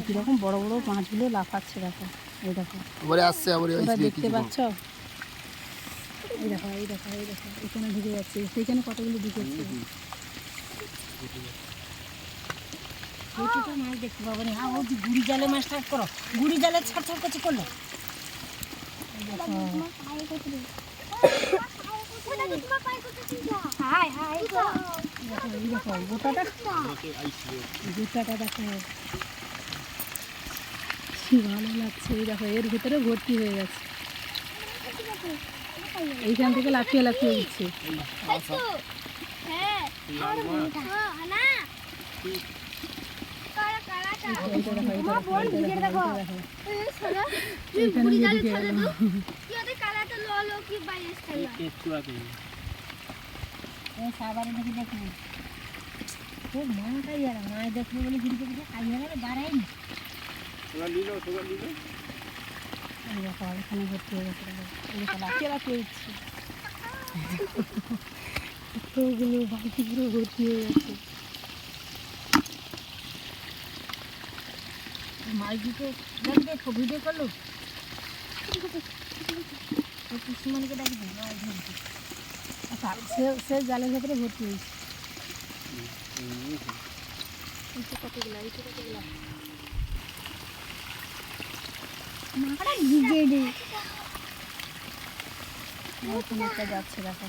কিরকম বড় বড় মাছগুলো লাফাচ্ছে দেখো। এই দেখো আবার আসছে আবার তোমরা দেখতে পাচ্ছ? এই দেখো এই দেখো এই দেখো এখানে ঢুকে যাচ্ছে, সেইখানে কতগুলো ঢুকেছে। ওইটুকু মাছ দেখতে পাবো না। ও যে গুড়ি জালে মাছটা করো, গুড়ি জালে ছাড় ছাড় করছে করলো। গোটাটা দেখো কি ভালো লাগছে। এই দেখো এর ভিতরে ভর্তি হয়ে গেছে, এইখান থেকে লাফিয়ে লাফিয়ে উঠছে। মাছ দেখবো বলে ঘুরি ঘুরি খাইয়ে বাড়াইনি। এখানে ভর্তি হয়ে গেছে, লাফিয়ে লাফিয়ে উঠছে। কতগুলো বালতি পুরো ভর্তি হয়ে গেছে। মাছ দুটো দেখো ভিডিও করলো, পিসিমণিকে ডাকি মাছ ধরছে। সে জালের ভেতরে ভর্তি হয়েছে। কতগুলো একটা যাচ্ছে দেখো।